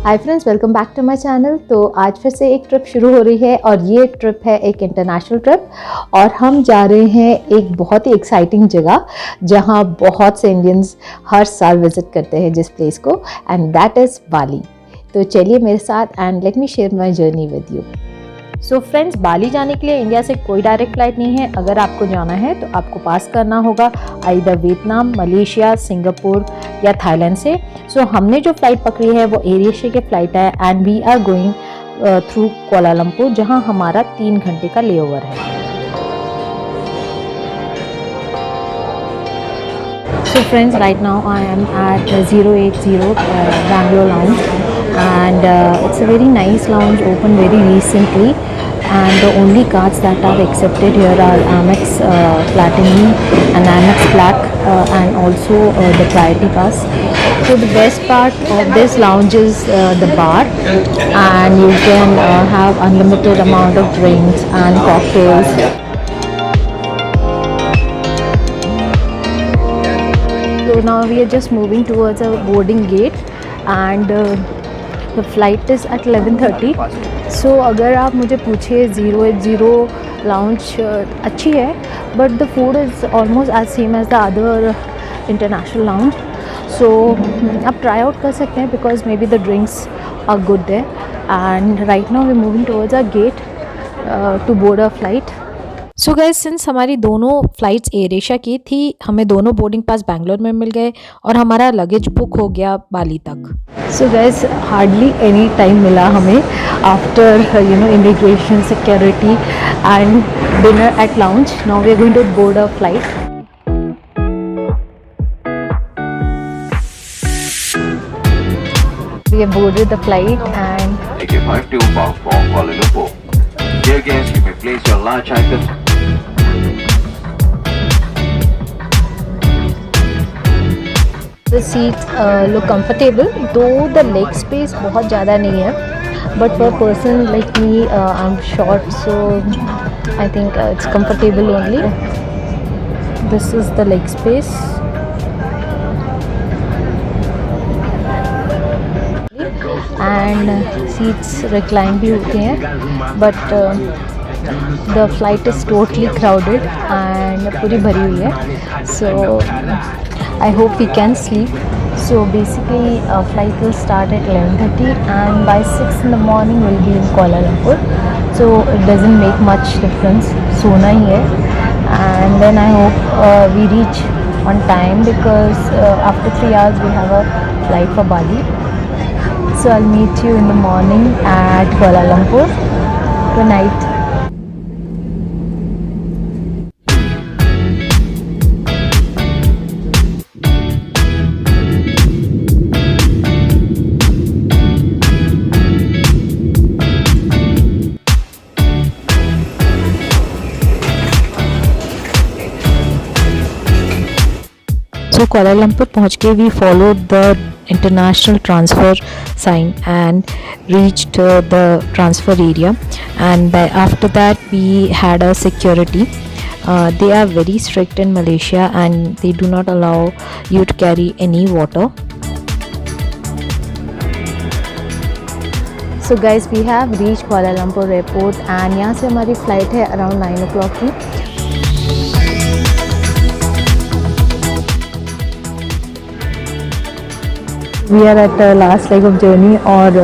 Hi friends, welcome back to my channel. तो आज फिर से एक ट्रिप शुरू हो रही है और ये ट्रिप है एक इंटरनेशनल ट्रिप और हम जा रहे हैं एक बहुत ही एक्साइटिंग जगह जहां बहुत से इंडियंस हर साल विजिट करते हैं जिस प्लेस को, एंड दैट इज़ बाली। तो चलिए मेरे साथ and let me share my journey with you. So friends, Bali जाने के लिए इंडिया से कोई डायरेक्ट फ्लाइट नहीं है। अगर आपको जाना है तो आपको पास करना होगा आइदर वियतनाम, मलेशिया, सिंगापुर या थाईलैंड से। सो हमने जो फ़्लाइट पकड़ी है वो एयर एशिया की फ़्लाइट है and we are going through Kuala Lumpur, जहां हमारा 3 घंटे का लेओवर है। So friends, right now I am at 080 Bangalore lounge, and it's a very nice lounge, opened very recently, and the only cards that are accepted here are Amex Platinum and Amex Black, and also the Priority Pass. So the best part of this lounge is the bar, and you can have unlimited amount of drinks and cocktails. So now we are just moving towards a boarding gate, and the flight is at 11:30. So अगर आप मुझे पूछे 080 lounge अच्छी है, but the food is almost as same as the other international lounge. So आप try out कर सकते हैं because maybe the drinks are good there. And right now we're moving towards our gate to board our flight. So guys, since हमारी दोनों flights air Asia की थी, हमें दोनों बोर्डिंग पास बैंगलोर में मिल गए और हमारा लगेज बुक हो गया बाली तक। So guys, hardly any time मिला हमें after immigration, security and dinner at lounge. Now we are going to board a flight. We have boarded the flight and AK52 bound for Kuala Lumpur. Dear guests, you may place your large items. The seats look comfortable, though the leg space बहुत ज़्यादा नहीं है, but for a person like me, I'm short, so I think it's comfortable only. This is the leg space. And seats recline भी होते हैं, but the flight is totally crowded and पूरी भरी हुई है, so I hope we can sleep. So basically flight will start at 11:30 and by 6 in the morning we'll be in Kuala Lumpur. So it doesn't make much difference, सोना ही है, and then I hope we reach on time because after 3 hours we have a flight for Bali. So I'll meet you in the morning at Kuala Lumpur. Good night. So Kuala Lumpur पहुँच के we followed the international transfer sign and reached the transfer area, and after that we had a security. They are very strict in Malaysia and they do not allow you to carry any water. So guys, we have reached Kuala Lumpur airport and यहाँ से हमारी flight है around 9 o'clock की। We are at last leg of journey और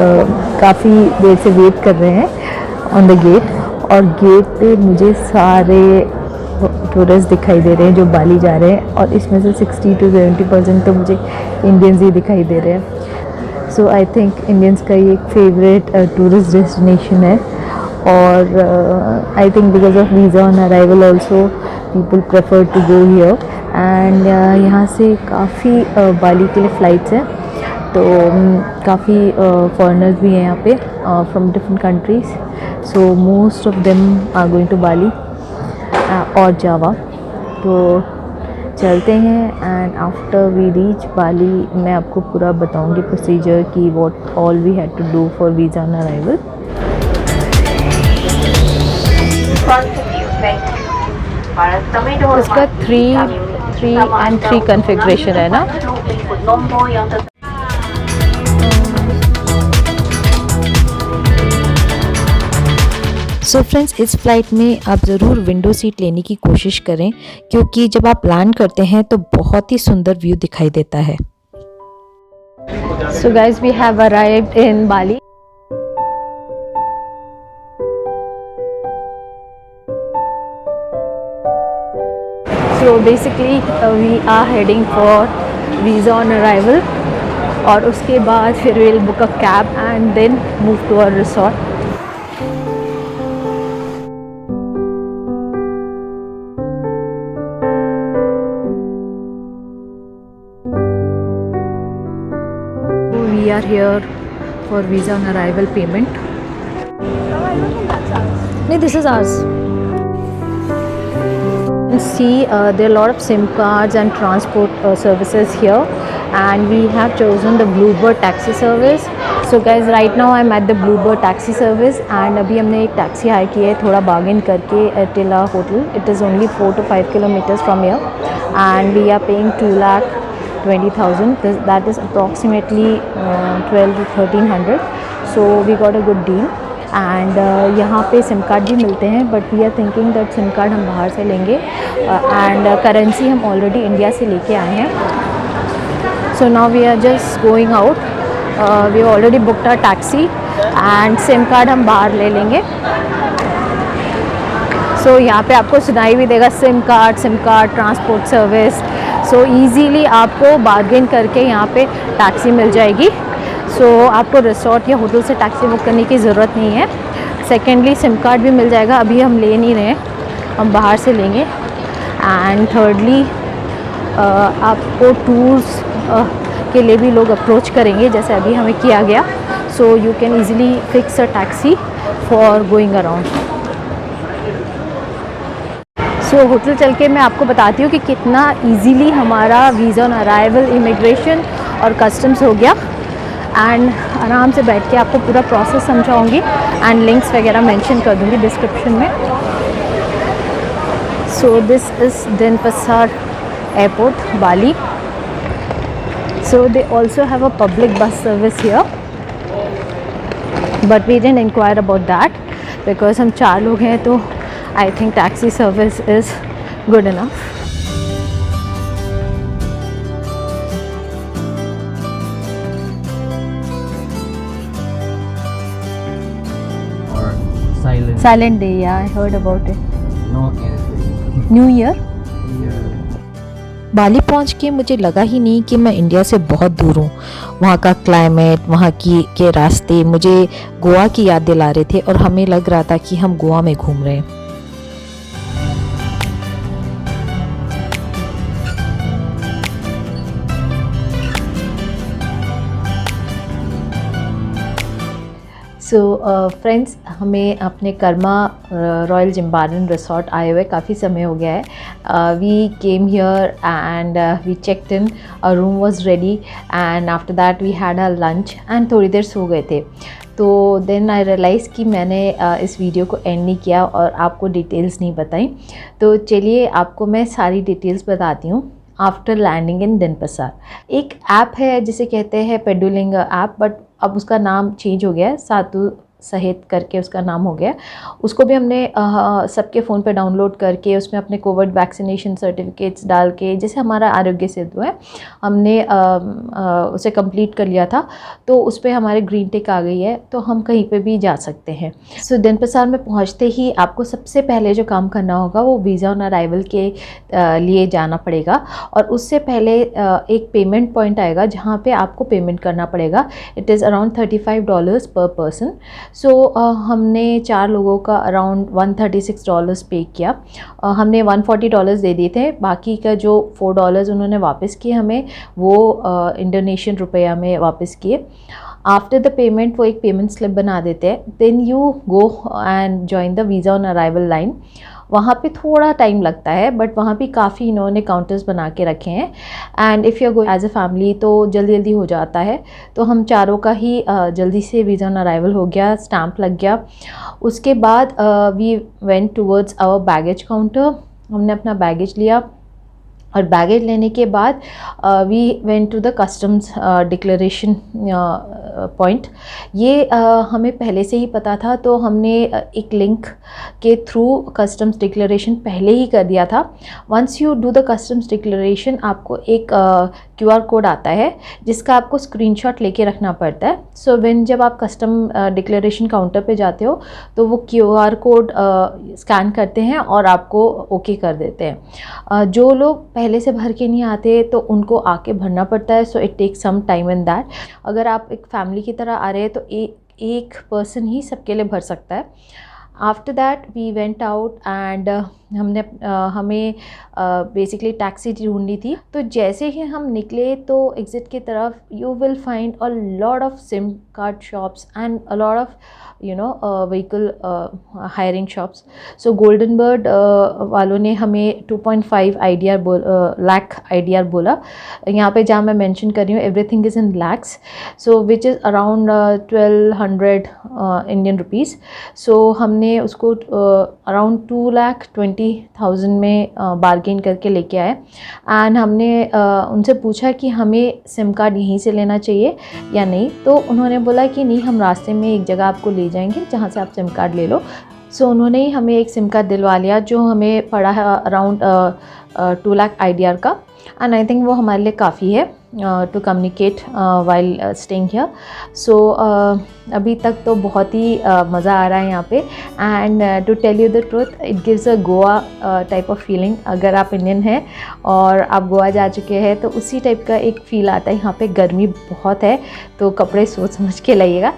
काफ़ी देर से wait कर रहे हैं ऑन द गेट, और गेट पे मुझे सारे टूरिस्ट दिखाई दे रहे हैं जो बाली जा रहे हैं, और इसमें से 60 to 70% तो मुझे इंडियंस ही दिखाई दे रहे हैं। सो आई थिंक इंडियंस का ये एक फेवरेट टूरिस्ट डेस्टिनेशन है, और I think because of visa on arrival also people prefer to go here. And यहाँ से काफ़ी बाली के लिए फ़्लाइट्स हैं, तो काफ़ी फॉरेनर्स भी हैं यहाँ पे from different countries. So most of them are going to Bali और जावा। तो चलते हैं, and after we reach Bali मैं आपको पूरा बताऊंगी प्रोसीजर की what all we had to do for visa on arrival. इसका 3 कन्फिग्रेशन है ना। सो फ्रेंड्स, इस फ्लाइट में आप ज़रूर विंडो सीट लेने की कोशिश करें, क्योंकि जब आप लैंड करते हैं तो बहुत ही सुंदर व्यू दिखाई देता है। So guys, we have arrived in Bali. So basically we are heading for visa on arrival, और उसके बाद फिर we'll book a cab and then move to our resort. We are here for visa on arrival payment. No, this is ours. See, there are a lot of SIM cards and transport services here, and we have chosen the Bluebird taxi service. So guys, right now I'm at the Bluebird taxi service, and अभी हमने एक taxi hire की है थोड़ा bargain करके till our hotel. It is only 4 to 5 kilometers from here, and we are paying 2,20,000. That is approximately 12 to 1,300. So we got a good deal. And यहाँ पे SIM card भी मिलते हैं, but we are thinking that SIM card हम बाहर से लेंगे, and currency हम ऑलरेडी इंडिया से लेके आए हैं। So now we are just going out, we already booked a taxi, and SIM card हम बाहर ले लेंगे। सो यहाँ पे आपको सुनाई भी देगा सिम कार्ड ट्रांसपोर्ट सर्विस। सो ईजीली आपको बार्गेन करके यहाँ पे टैक्सी मिल जाएगी। सो आपको रिसोर्ट या होटल से टैक्सी बुक करने की ज़रूरत नहीं है। सेकेंडली सिम कार्ड भी मिल जाएगा, अभी हम ले नहीं रहे हैं, हम बाहर से लेंगे। एंड थर्डली आपको टूर्स के लिए भी लोग अप्रोच करेंगे, जैसे अभी हमें किया गया। So you can easily fix a taxi for going around. So hotel चल के मैं आपको बताती हूँ कि कितना ईज़िली हमारा वीज़ा ऑन अराइवल, इमिग्रेशन और कस्टम्स हो गया। एंड आराम से बैठ के आपको पूरा प्रोसेस समझाऊंगी, एंड लिंक्स वगैरह मेंशन कर दूंगी डिस्क्रिप्शन में। So this is Denpasar airport, Bali. So they also have a public bus service here, but we didn't inquire about that because हम 4 लोग हैं, तो I think taxi service is good enough. Silent day, yeah, I heard about it. No anything. New Year? Yeah. बाली पहुंच के मुझे लगा ही नहीं कि मैं इंडिया से बहुत दूर हूँ। वहाँ का क्लाइमेट, वहाँ के रास्ते मुझे गोवा की याद दिला रहे थे, और हमें लग रहा था कि हम गोवा में घूम रहे हैं। सो फ्रेंड्स, हमें अपने कर्मा रॉयल जिम्बारन रिसोर्ट आए हुए काफ़ी समय हो गया है। We came here and we checked in, a room was ready, and after that we had a lunch, and थोड़ी देर सो गए थे। तो देन आई रियलाइज़ कि मैंने इस वीडियो को एंड नहीं किया और आपको डिटेल्स नहीं बताई। तो चलिए आपको मैं सारी डिटेल्स बताती हूँ। आफ्टर लैंडिंग इन डेनपसार, एक ऐप है जिसे कहते हैं पेडुलिंग ऐप, बट अब उसका नाम चेंज हो गया है, सातु सहित करके उसका नाम हो गया। उसको भी हमने सबके फ़ोन पे डाउनलोड करके उसमें अपने कोविड वैक्सीनेशन सर्टिफिकेट्स डाल के, जैसे हमारा आरोग्य सेतु है, हमने उसे कंप्लीट कर लिया था। तो उस पर हमारे ग्रीन टिक आ गई है, तो हम कहीं पे भी जा सकते हैं। सो डेनपसार में पहुंचते ही आपको सबसे पहले जो काम करना होगा वो वीज़ा ऑन अराइवल के लिए जाना पड़ेगा, और उससे पहले एक पेमेंट पॉइंट आएगा जहाँ पे आपको पेमेंट करना पड़ेगा। इट इज़ अराउंड $35 पर पर्सन। सो हमने 4 लोगों का अराउंड $136 पे किया। हमने $140 दे दिए थे, बाकी का जो $4 उन्होंने वापस किए हमें, वो इंडोनेशियन रुपया में वापस किए। आफ्टर द पेमेंट वो एक पेमेंट स्लिप बना देते हैं। Then you go and join the visa on arrival line. वहाँ पे थोड़ा टाइम लगता है, बट वहाँ भी काफ़ी इन्होंने काउंटर्स बना के रखे हैं, and if you go as a family तो जल्दी जल्दी हो जाता है। तो हम चारों का ही जल्दी से वीज़ा ऑन अराइवल हो गया, स्टैम्प लग गया। उसके बाद we went towards our baggage counter. हमने अपना बैगेज लिया, और बैगेज लेने के बाद we went to the customs declaration point. ये हमें पहले से ही पता था, तो हमने एक लिंक के थ्रू कस्टम्स डिक्लेरेशन पहले ही कर दिया था। Once you do the customs declaration, आपको एक QR कोड आता है जिसका आपको स्क्रीनशॉट लेके रखना पड़ता है। सो व्हेन जब आप कस्टम डिक्लेरेशन काउंटर पे जाते हो तो वो QR कोड स्कैन करते हैं और आपको ओके कर देते हैं। जो लोग पहले से भर के नहीं आते तो उनको आके भरना पड़ता है। So it takes some time in that. अगर आप एक फैमिली की तरह आ रहे हैं तो एक पर्सन ही सबके लिए भर सकता है। After that we went out and हमें बेसिकली टैक्सी ढूंढनी थी। तो जैसे ही हम निकले तो एग्ज़िट की तरफ you will find a lot of SIM card shops and a lot of vehicle hiring shops. So golden bird वालों ने हमें 2.5 लाख IDR बोला। यहाँ पे जहाँ मैं मेंशन कर रही हूँ everything is in lakhs, so which is around 1200 Indian rupees. So हमने उसको अराउंड 2,20,000 में बार्गेन करके लेके आए। एंड हमने उनसे पूछा कि हमें सिम कार्ड यहीं से लेना चाहिए या नहीं। तो उन्होंने बोला कि नहीं, हम रास्ते में एक जगह आपको ले जाएंगे जहाँ से आप सिम कार्ड ले लो। सो उन्होंने ही हमें एक सिम कार्ड दिलवा लिया जो हमें पड़ा है अराउंड 2 लाख IDR का। एंड आई थिंक वो हमारे लिए काफ़ी है to communicate while staying here. So अभी तक तो बहुत ही मज़ा आ रहा है यहाँ पे। And to tell you the truth, it gives a Goa type of feeling. अगर आप इंडियन हैं और आप गोवा जा चुके हैं तो उसी टाइप का एक फ़ील आता है। यहाँ पे गर्मी बहुत है तो कपड़े सोच समझ के लाइएगा।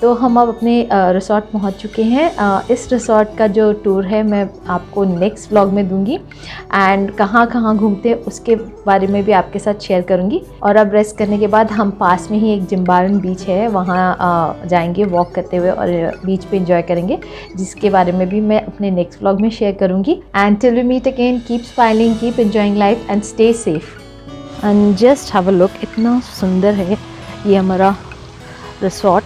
तो हम अब अपने रिसॉर्ट पहुंच चुके हैं। इस रिसॉर्ट का जो टूर है मैं आपको नेक्स्ट व्लॉग में दूंगी एंड कहाँ कहाँ घूमते हैं उसके बारे में भी आपके साथ शेयर करूंगी। और अब रेस्ट करने के बाद हम पास में ही एक जिम्बारन बीच है वहाँ जाएंगे वॉक करते हुए और बीच पे एंजॉय करेंगे, जिसके बारे में भी मैं अपने नेक्स्ट व्लॉग में शेयर करूँगी। And till we meet again, keep smiling, keep enjoying life and stay safe. And just have a look, इतना सुंदर है ये हमारा रिसॉर्ट।